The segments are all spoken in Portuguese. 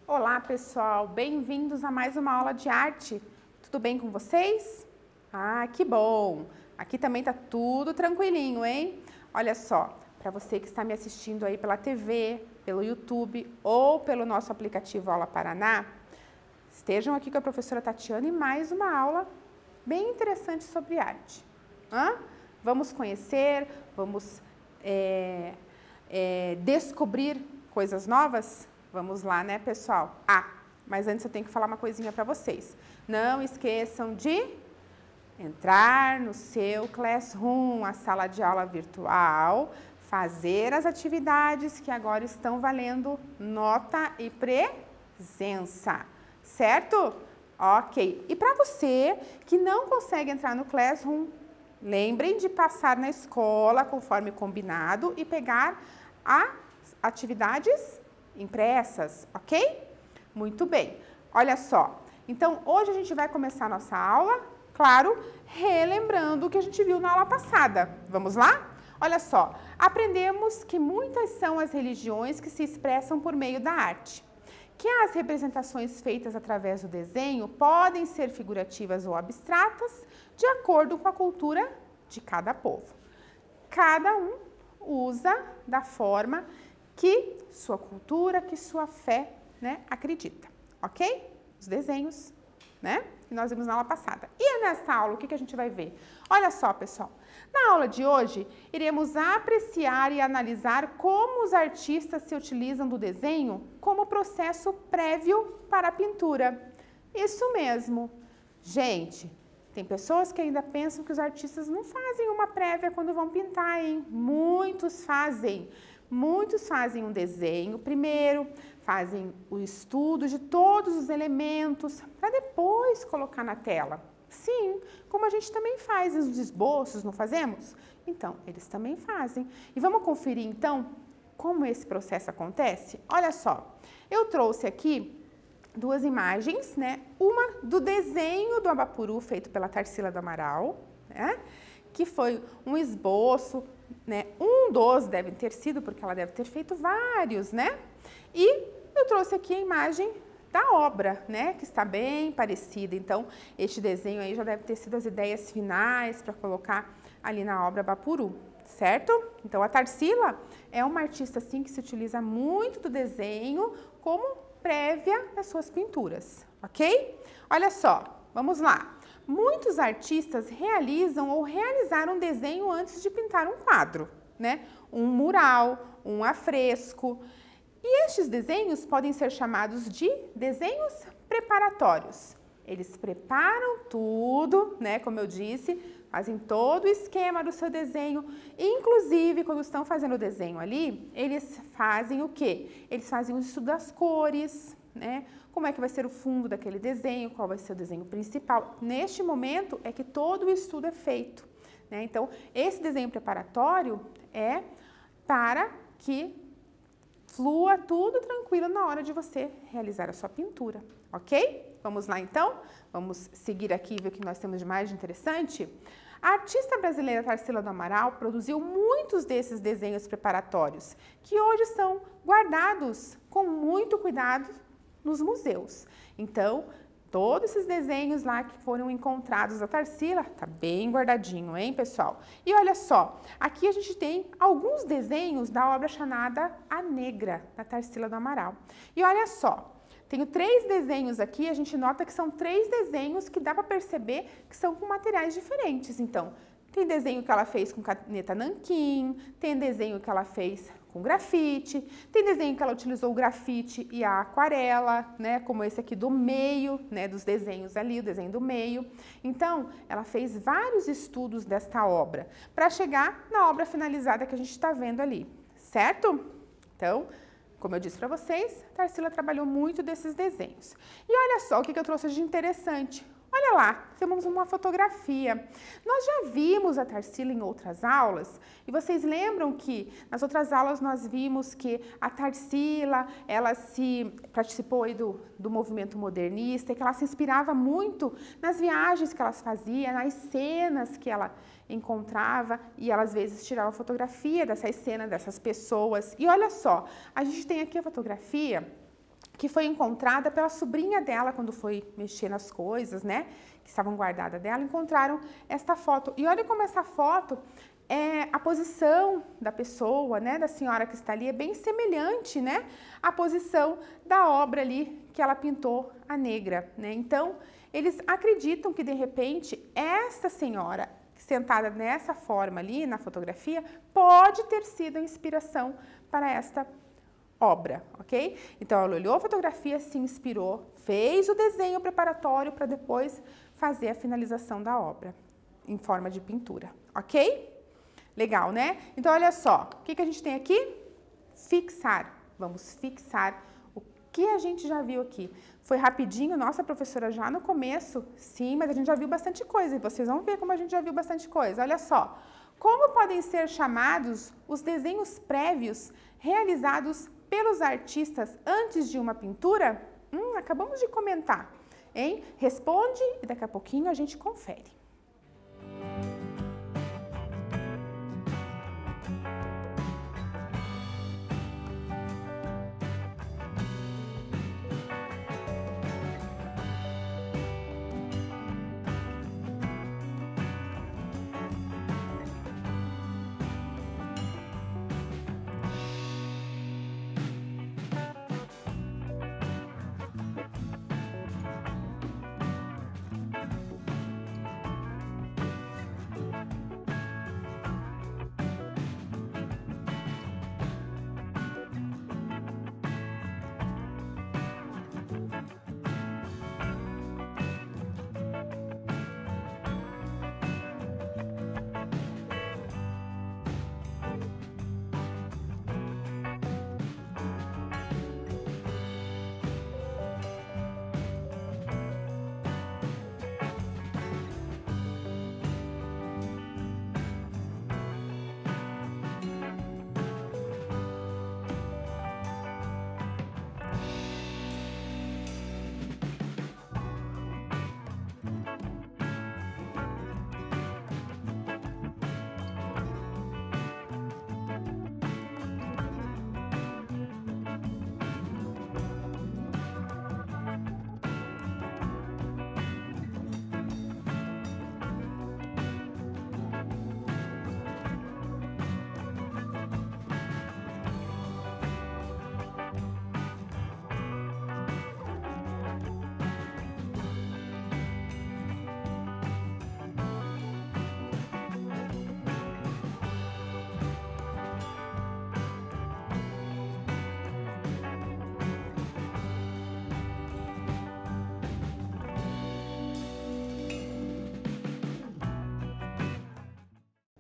Olá pessoal, bem-vindos a mais uma aula de arte. Tudo bem com vocês? Ah, que bom! Aqui também tá tudo tranquilinho, hein? Olha só, para você que está me assistindo aí pela TV, pelo YouTube ou pelo nosso aplicativo Aula Paraná, estejam aqui com a professora Tatiana e mais uma aula bem interessante sobre arte. Vamos conhecer, vamos descobrir coisas novas? Vamos lá, né, pessoal? Mas antes eu tenho que falar uma coisinha para vocês. Não esqueçam de entrar no seu Classroom, a sala de aula virtual, fazer as atividades que agora estão valendo nota e presença, certo? Ok. E para você que não consegue entrar no Classroom, lembrem de passar na escola conforme combinado e pegar as atividades impressas, ok? Muito bem. Olha só, então hoje a gente vai começar a nossa aula, claro, relembrando o que a gente viu na aula passada. Vamos lá? Olha só, aprendemos que muitas são as religiões que se expressam por meio da arte, que as representações feitas através do desenho podem ser figurativas ou abstratas, de acordo com a cultura de cada povo. Cada um usa da forma que sua cultura, que sua fé, né, acredita, ok? Os desenhos, né, que nós vimos na aula passada. E nessa aula, o que a gente vai ver? Olha só, pessoal, na aula de hoje, iremos apreciar e analisar como os artistas se utilizam do desenho como processo prévio para a pintura. Isso mesmo. Gente, tem pessoas que ainda pensam que os artistas não fazem uma prévia quando vão pintar, hein? Muitos fazem. Muitos fazem um desenho primeiro, fazem o estudo de todos os elementos para depois colocar na tela. Sim, como a gente também faz os esboços, não fazemos? Então, eles também fazem. E vamos conferir então como esse processo acontece? Olha só, eu trouxe aqui duas imagens, né? Uma do desenho do Abapuru feito pela Tarsila do Amaral, né? Que foi um esboço, né? Um dos deve ter sido, porque ela deve ter feito vários, né? E eu trouxe aqui a imagem da obra, né? Que está bem parecida. Então, este desenho aí já deve ter sido as ideias finais para colocar ali na obra Abapuru, certo? Então, a Tarsila é uma artista, assim, que se utiliza muito do desenho como prévia às suas pinturas, ok? Olha só, vamos lá. Muitos artistas realizam ou realizaram um desenho antes de pintar um quadro, né? Um mural, um afresco. E estes desenhos podem ser chamados de desenhos preparatórios. Eles preparam tudo, né? Como eu disse, fazem todo o esquema do seu desenho. Inclusive, quando estão fazendo o desenho ali, eles fazem o quê? Eles fazem o estudo das cores, né? Como é que vai ser o fundo daquele desenho, qual vai ser o desenho principal. Neste momento é que todo o estudo é feito, né? Então, esse desenho preparatório é para que flua tudo tranquilo na hora de você realizar a sua pintura, ok? Vamos lá então? Vamos seguir aqui e ver o que nós temos de mais interessante? A artista brasileira Tarsila do Amaral produziu muitos desses desenhos preparatórios, que hoje são guardados com muito cuidado nos museus. Então, todos esses desenhos lá que foram encontrados da Tarsila, tá bem guardadinho, hein, pessoal? E olha só, aqui a gente tem alguns desenhos da obra chamada A Negra, da Tarsila do Amaral. E olha só, tenho 3 desenhos aqui, a gente nota que são 3 desenhos que dá para perceber que são com materiais diferentes. Então, tem desenho que ela fez com caneta nanquim, tem desenho que ela fez com grafite, tem desenho que ela utilizou o grafite e a aquarela, né, como esse aqui do meio, né, dos desenhos ali, o desenho do meio. Então, ela fez vários estudos desta obra, para chegar na obra finalizada que a gente está vendo ali, certo? Então, como eu disse para vocês, Tarsila trabalhou muito desses desenhos. E olha só o que eu trouxe de interessante. Olha lá, temos uma fotografia. Nós já vimos a Tarsila em outras aulas e vocês lembram que nas outras aulas nós vimos que a Tarsila, ela participou aí do movimento modernista e que ela se inspirava muito nas viagens que ela fazia, nas cenas que ela encontrava e ela às vezes tirava fotografia dessas cenas, dessas pessoas. E olha só, a gente tem aqui a fotografia que foi encontrada pela sobrinha dela quando foi mexer nas coisas, né, que estavam guardadas dela, encontraram esta foto. E olha como essa foto, a posição da pessoa, né, da senhora que está ali, é bem semelhante, né, à posição da obra ali que ela pintou, a negra, né. Então, eles acreditam que, de repente, esta senhora sentada nessa forma ali, na fotografia, pode ter sido a inspiração para esta obra, ok? Então, ela olhou a fotografia, se inspirou, fez o desenho preparatório para depois fazer a finalização da obra em forma de pintura, ok? Legal, né? Então, olha só, o que a gente tem aqui? Fixar. Vamos fixar o que a gente já viu aqui. Foi rapidinho, nossa professora, já no começo, sim, mas a gente já viu bastante coisa e vocês vão ver como a gente já viu bastante coisa. Olha só, como podem ser chamados os desenhos prévios realizados pelos artistas antes de uma pintura? Acabamos de comentar, hein? Responde e daqui a pouquinho a gente confere.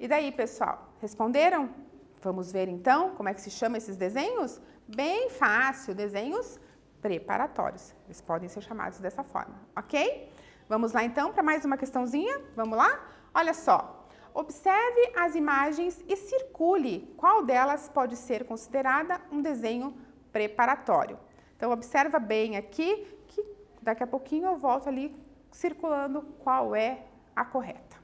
E daí, pessoal, responderam? Vamos ver então como é que se chama esses desenhos? Bem fácil, desenhos preparatórios. Eles podem ser chamados dessa forma, ok? Vamos lá então para mais uma questãozinha? Vamos lá? Olha só, observe as imagens e circule qual delas pode ser considerada um desenho preparatório. Então, observa bem aqui que daqui a pouquinho eu volto ali circulando qual é a correta.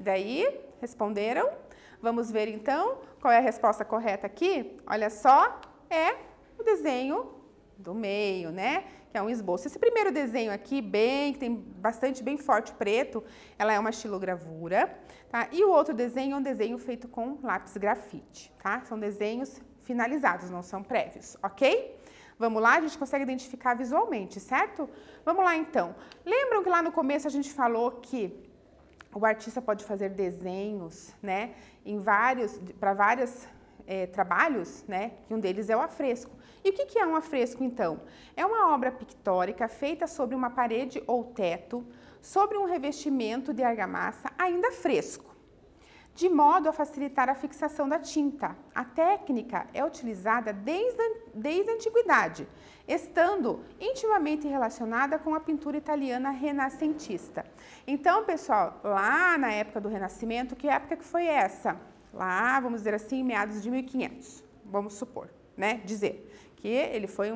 E daí, responderam? Vamos ver então qual é a resposta correta aqui? Olha só, é o desenho do meio, né? Que é um esboço. Esse primeiro desenho aqui, que tem bem forte preto, ela é uma estilogravura, tá? E o outro desenho é um desenho feito com lápis grafite, tá? São desenhos finalizados, não são prévios, ok? Vamos lá, a gente consegue identificar visualmente, certo? Vamos lá então. Lembram que lá no começo a gente falou que o artista pode fazer desenhos, né, para vários trabalhos, né, que um deles é o afresco. E o que é um afresco, então? É uma obra pictórica feita sobre uma parede ou teto, sobre um revestimento de argamassa ainda fresco, de modo a facilitar a fixação da tinta. A técnica é utilizada desde a antiguidade, estando intimamente relacionada com a pintura italiana renascentista. Então, pessoal, lá na época do Renascimento, que época que foi essa? Lá, vamos dizer assim, meados de 1500, vamos supor, né? Dizer que ele foi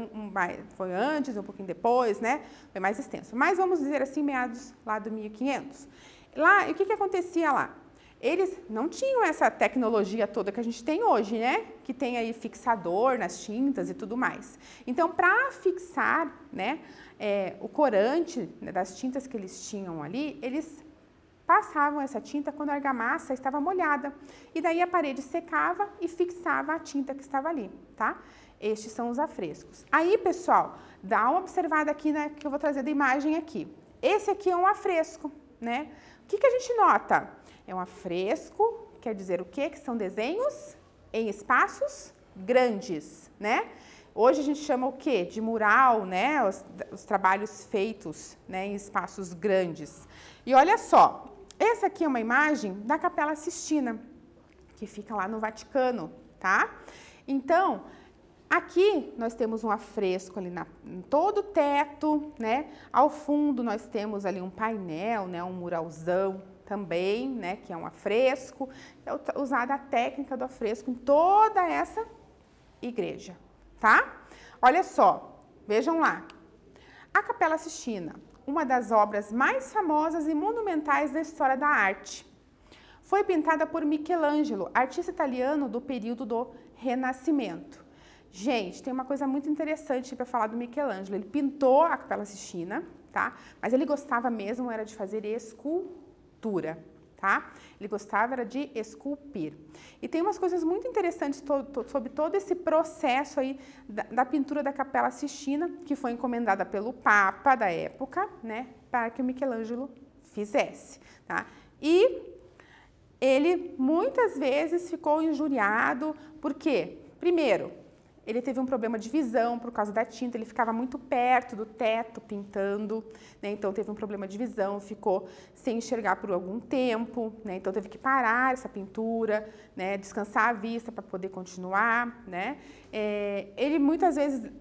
foi antes, um pouquinho depois, né? Foi mais extenso. Mas vamos dizer assim, meados lá do 1500. Lá, e o que acontecia lá? Eles não tinham essa tecnologia toda que a gente tem hoje, né? Que tem aí fixador nas tintas e tudo mais. Então, para fixar, né, o corante, né, das tintas que eles tinham ali, eles passavam essa tinta quando a argamassa estava molhada. E daí a parede secava e fixava a tinta que estava ali, tá? Estes são os afrescos. Aí, pessoal, dá uma observada aqui, né, que eu vou trazer da imagem aqui. Esse aqui é um afresco, né? O que a gente nota? É um afresco, quer dizer o quê? Que são desenhos em espaços grandes, né? Hoje a gente chama o quê? De mural, né? Os trabalhos feitos, né, em espaços grandes. E olha só, essa aqui é uma imagem da Capela Sistina, que fica lá no Vaticano, tá? Então, aqui nós temos um afresco ali em todo o teto, né? Ao fundo nós temos ali um painel, né? Um muralzão também, né? Que é um afresco. É usada a técnica do afresco em toda essa igreja, tá? Olha só, vejam lá. A Capela Sistina, uma das obras mais famosas e monumentais da história da arte. Foi pintada por Michelangelo, artista italiano do período do Renascimento. Gente, tem uma coisa muito interessante para falar do Michelangelo. Ele pintou a Capela Sistina, tá? Mas ele gostava mesmo era de fazer escultura, tá? Ele gostava era de esculpir. E tem umas coisas muito interessantes sobre todo esse processo aí da pintura da Capela Sistina, que foi encomendada pelo Papa da época, né? Para que o Michelangelo fizesse, tá? E ele muitas vezes ficou injuriado, por quê? Primeiro, ele teve um problema de visão por causa da tinta, ele ficava muito perto do teto pintando, né? Então teve um problema de visão, ficou sem enxergar por algum tempo, né? Então teve que parar essa pintura, né? Descansar a vista para poder continuar, né? Ele muitas vezes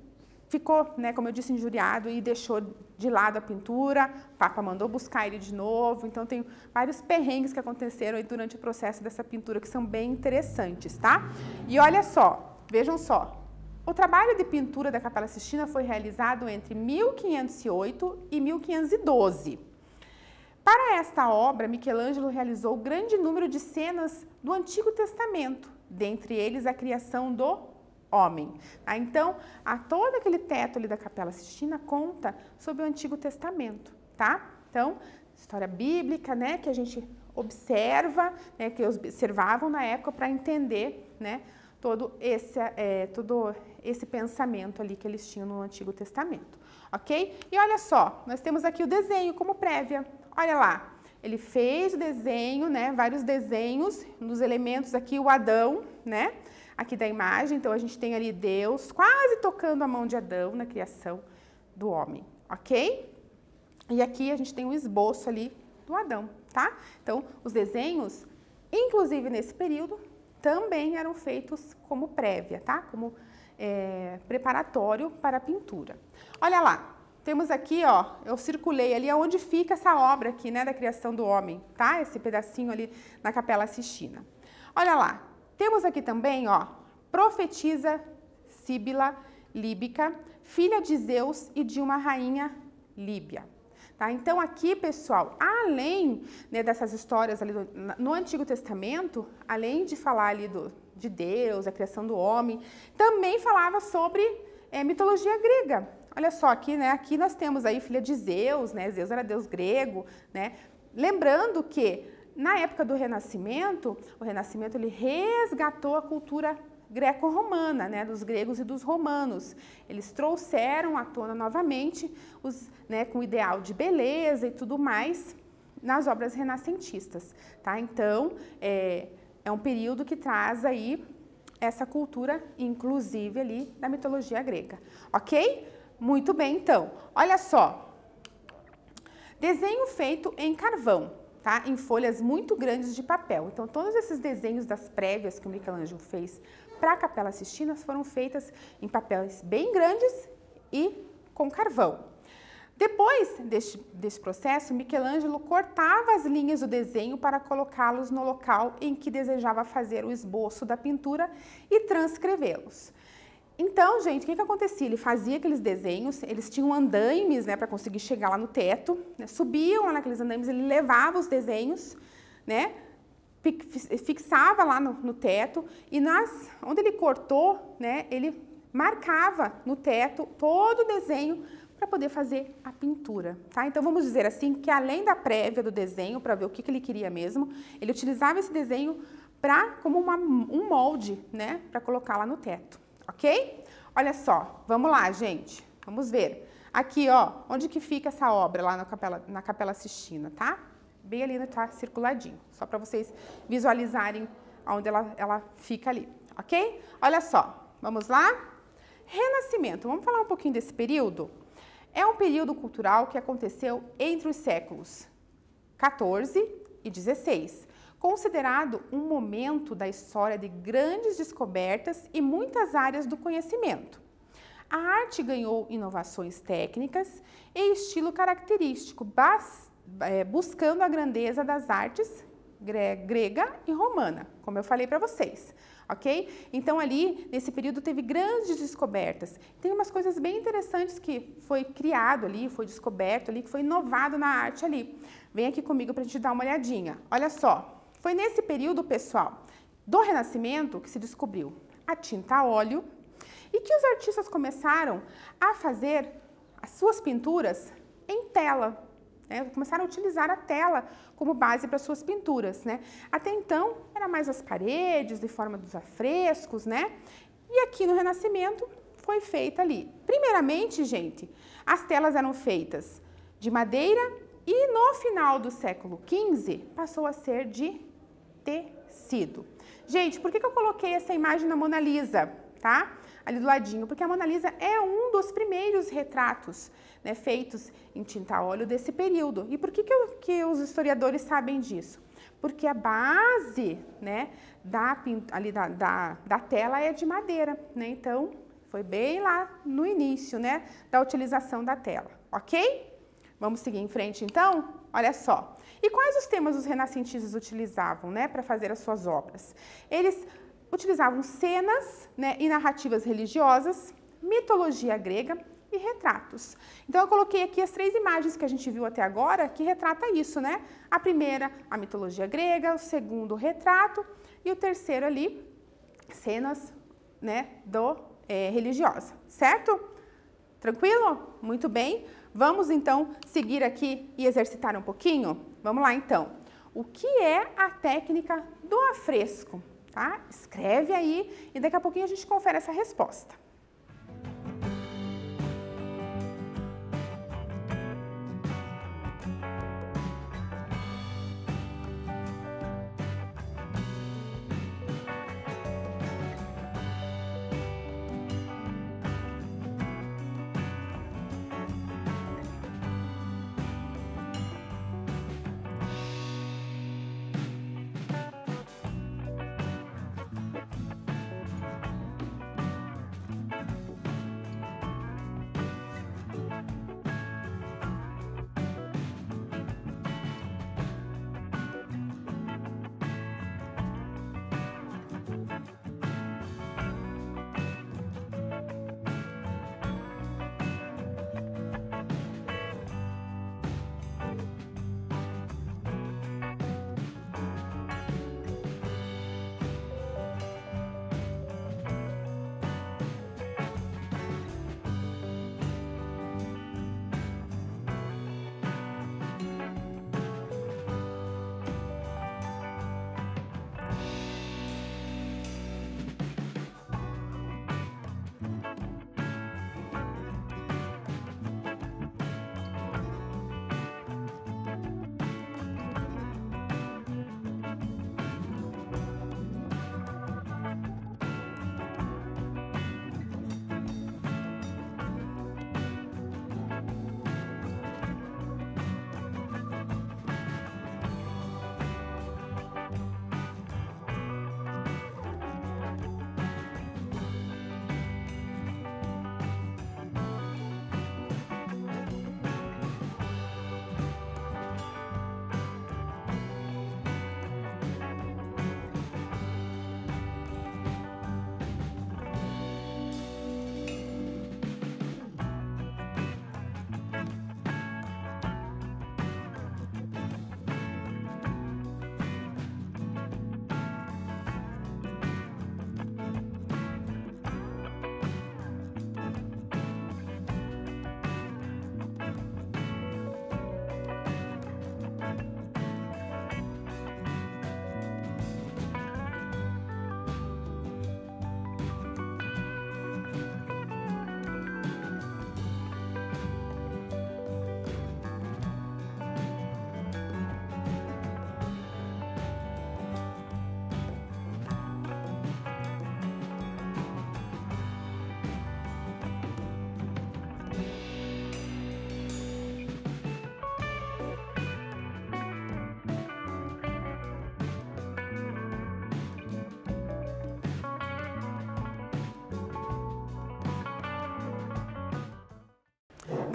ficou, né, como eu disse, injuriado e deixou de lado a pintura, o Papa mandou buscar ele de novo, então tem vários perrengues que aconteceram aí durante o processo dessa pintura que são bem interessantes, tá? E olha só, vejam só, o trabalho de pintura da Capela Sistina foi realizado entre 1508 e 1512. Para esta obra, Michelangelo realizou grande número de cenas do Antigo Testamento, dentre eles a criação do homem. Tá? Então, todo aquele teto ali da Capela Sistina conta sobre o Antigo Testamento, tá? Então, história bíblica, né, que a gente observa, né, que observavam na época para entender, né, todo esse pensamento ali que eles tinham no Antigo Testamento, ok? E olha só, nós temos aqui o desenho como prévia. Olha lá, ele fez o desenho, né, vários desenhos, nos elementos aqui o Adão, né, aqui da imagem. Então, a gente tem ali Deus quase tocando a mão de Adão na criação do homem, ok? E aqui a gente tem um esboço ali do Adão, tá? Então, os desenhos, inclusive nesse período, também eram feitos como prévia, tá? Como preparatório para a pintura. Olha lá, temos aqui, ó, eu circulei ali onde fica essa obra aqui, né, da criação do homem, tá? Esse pedacinho ali na Capela Sistina. Olha lá, temos aqui também, ó, profetisa Síbila Líbica, filha de Zeus e de uma rainha líbia. Tá? Então, aqui, pessoal, além, né, dessas histórias ali no Antigo Testamento, além de falar ali de Deus, a criação do homem, também falava sobre mitologia grega. Olha só, aqui, né, aqui nós temos aí filha de Zeus, né? Zeus era deus grego, né? Lembrando que, na época do Renascimento, o Renascimento ele resgatou a cultura greco-romana, né, dos gregos e dos romanos. Eles trouxeram à tona novamente né, com o ideal de beleza e tudo mais nas obras renascentistas, tá? Então, é um período que traz aí essa cultura, inclusive ali da mitologia grega, ok? Muito bem, então. Olha só, desenho feito em carvão, tá? Em folhas muito grandes de papel. Então, todos esses desenhos das prévias que o Michelangelo fez para a Capela Sistina foram feitas em papéis bem grandes e com carvão. Depois desse processo, Michelangelo cortava as linhas do desenho para colocá-los no local em que desejava fazer o esboço da pintura e transcrevê-los. Então, gente, o que acontecia? Ele fazia aqueles desenhos, eles tinham andaimes, né, para conseguir chegar lá no teto, né, subiam lá naqueles andaimes, ele levava os desenhos, né, fixava lá no teto e onde ele cortou, né, ele marcava no teto todo o desenho para poder fazer a pintura, tá? Então, vamos dizer assim, que além da prévia do desenho, para ver o que ele queria mesmo, ele utilizava esse desenho como um molde, né, para colocar lá no teto, ok? Olha só, vamos lá, gente, vamos ver. Aqui, ó, onde que fica essa obra lá na Capela Sistina, tá? Bem ali, tá circuladinho, só para vocês visualizarem onde ela fica ali, ok? Olha só, vamos lá? Renascimento, vamos falar um pouquinho desse período? É um período cultural que aconteceu entre os séculos XIV e XVI, considerado um momento da história de grandes descobertas e muitas áreas do conhecimento. A arte ganhou inovações técnicas e estilo característico, buscando a grandeza das artes grega e romana, como eu falei para vocês, ok? Então, ali, nesse período, teve grandes descobertas. Tem umas coisas bem interessantes que foi criado ali, foi descoberto ali, que foi inovado na arte ali. Vem aqui comigo para a gente dar uma olhadinha. Olha só, foi nesse período, pessoal, do Renascimento que se descobriu a tinta a óleo e que os artistas começaram a fazer as suas pinturas em tela. Começaram a utilizar a tela como base para suas pinturas, né? Até então, era mais as paredes, de forma dos afrescos, né? E aqui no Renascimento, foi feita ali. Primeiramente, gente, as telas eram feitas de madeira e no final do século XV, passou a ser de tecido. Gente, por que eu coloquei essa imagem na Mona Lisa, tá? Ali do ladinho, porque a Mona Lisa é um dos primeiros retratos, né, feitos em tinta a óleo desse período. E por que os historiadores sabem disso? Porque a base, né, da tela é de madeira, né? Então, foi bem lá no início, né, da utilização da tela, ok? Vamos seguir em frente, então? Olha só. E quais os temas os renascentistas utilizavam, né, para fazer as suas obras? Eles utilizavam cenas, né, e narrativas religiosas, mitologia grega e retratos. Então, eu coloquei aqui as 3 imagens que a gente viu até agora, que retrata isso, né? A primeira, a mitologia grega, o segundo, o retrato, e o terceiro ali, cenas, né, religiosa, certo? Tranquilo? Muito bem. Vamos, então, seguir aqui e exercitar um pouquinho? Vamos lá, então. O que é a técnica do afresco? Tá? Escreve aí e daqui a pouquinho a gente confere essa resposta.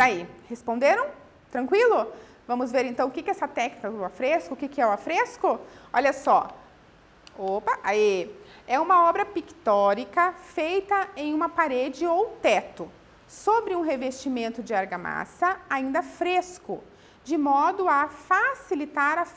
Daí, responderam? Tranquilo? Vamos ver então o que é essa técnica do afresco, o que é o afresco? Olha só. Opa, aí. É uma obra pictórica feita em uma parede ou teto, sobre um revestimento de argamassa ainda fresco, de modo a facilitar a